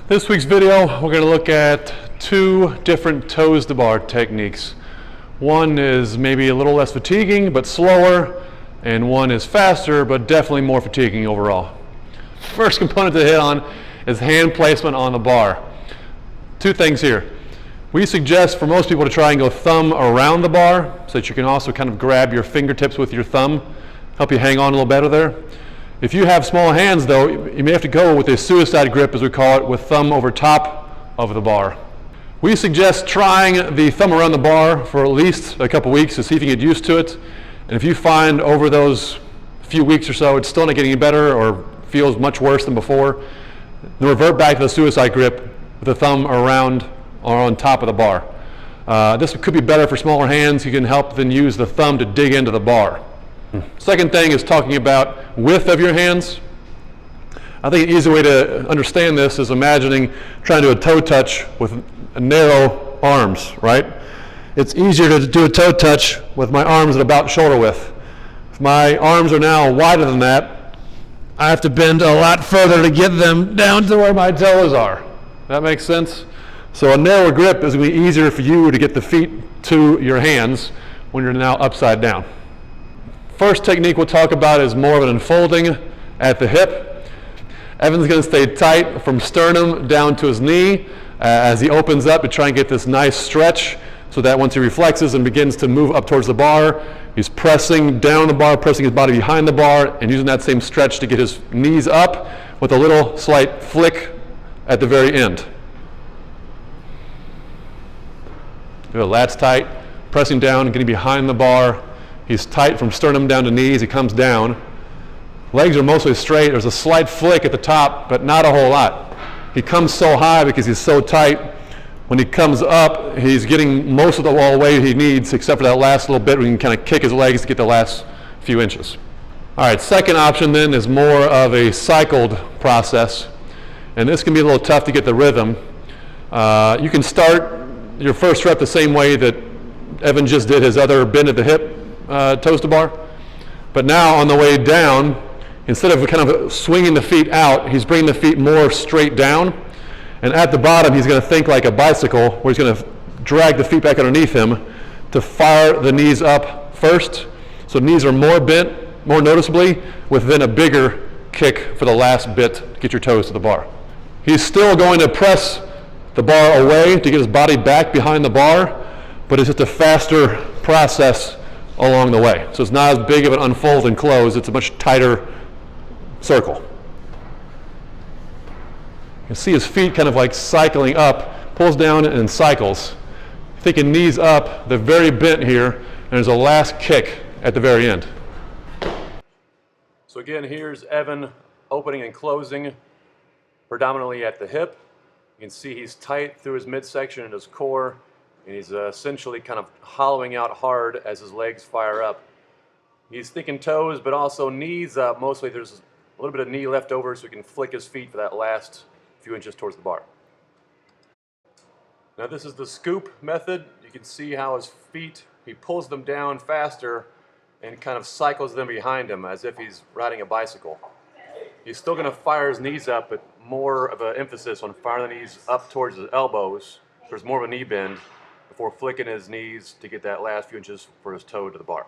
This week's video, we're going to look at two different toes to bar techniques. One is maybe a little less fatiguing but slower, and one is faster but definitely more fatiguing overall. First component to hit on is hand placement on the bar. Two things here. We suggest for most people to try and go thumb around the bar so that you can also kind of grab your fingertips with your thumb, help you hang on a little better there. If you have small hands though, you may have to go with a suicide grip, as we call it, with thumb over top of the bar. We suggest trying the thumb around the bar for at least a couple weeks to see if you get used to it. And if you find over those few weeks or so it's still not getting any better or feels much worse than before, then revert back to the suicide grip with the thumb around or on top of the bar. This could be better for smaller hands. You can help then use the thumb to dig into the bar. Second thing is talking about width of your hands. I think an easy way to understand this is imagining trying to do a toe touch with narrow arms, right? It's easier to do a toe touch with my arms at about shoulder width. If my arms are now wider than that, I have to bend a lot further to get them down to where my toes are. That makes sense? So a narrower grip is going to be easier for you to get the feet to your hands when you're now upside down. First technique we'll talk about is more of an unfolding at the hip. Evan's going to stay tight from sternum down to his knee as he opens up to try and get this nice stretch so that once he reflexes and begins to move up towards the bar, he's pressing down the bar, pressing his body behind the bar, and using that same stretch to get his knees up with a little slight flick at the very end. The lats tight, pressing down and getting behind the bar. He's tight from sternum down to knees. He comes down. Legs are mostly straight. There's a slight flick at the top, but not a whole lot. He comes so high because he's so tight. When he comes up, he's getting most of the wall weight he needs, except for that last little bit where he can kind of kick his legs to get the last few inches. All right, second option then is more of a cycled process. And this can be a little tough to get the rhythm. You can start your first rep the same way that Evan just did his other bend at the hip toes to bar. But now on the way down, instead of kind of swinging the feet out, he's bringing the feet more straight down. And at the bottom, he's going to think like a bicycle, where he's going to drag the feet back underneath him to fire the knees up first. So knees are more bent, more noticeably, with then a bigger kick for the last bit to get your toes to the bar. He's still going to press the bar away to get his body back behind the bar, but it's just a faster process along the way. So it's not as big of an unfold and close, it's a much tighter circle. You can see his feet kind of like cycling up, pulls down and cycles. Thinking knees up, they're very bent here, and there's a last kick at the very end. So again, here's Evan opening and closing predominantly at the hip. You can see he's tight through his midsection and his core, and he's essentially kind of hollowing out hard as his legs fire up. He's thinking toes, but also knees up. Mostly there's a little bit of knee left over so he can flick his feet for that last few inches towards the bar. Now this is the scoop method. You can see how his feet, he pulls them down faster and kind of cycles them behind him as if he's riding a bicycle. He's still going to fire his knees up, but more of an emphasis on firing the knees up towards his elbows. There's more of a knee bend before flicking his knees to get that last few inches for his toe to the bar.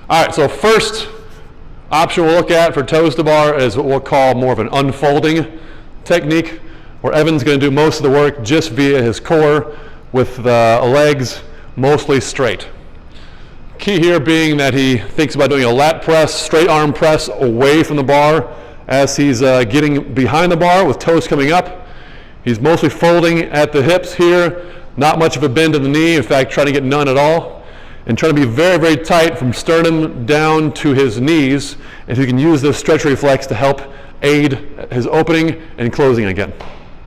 All right, so first option we'll look at for toes to bar is what we'll call more of an unfolding technique, where Evan's going to do most of the work just via his core with the legs mostly straight. Key here being that he thinks about doing a lat press, straight arm press away from the bar as he's getting behind the bar with toes coming up. He's mostly folding at the hips here, not much of a bend in the knee, in fact trying to get none at all, and trying to be very, very tight from sternum down to his knees, and he can use this stretch reflex to help aid his opening and closing again.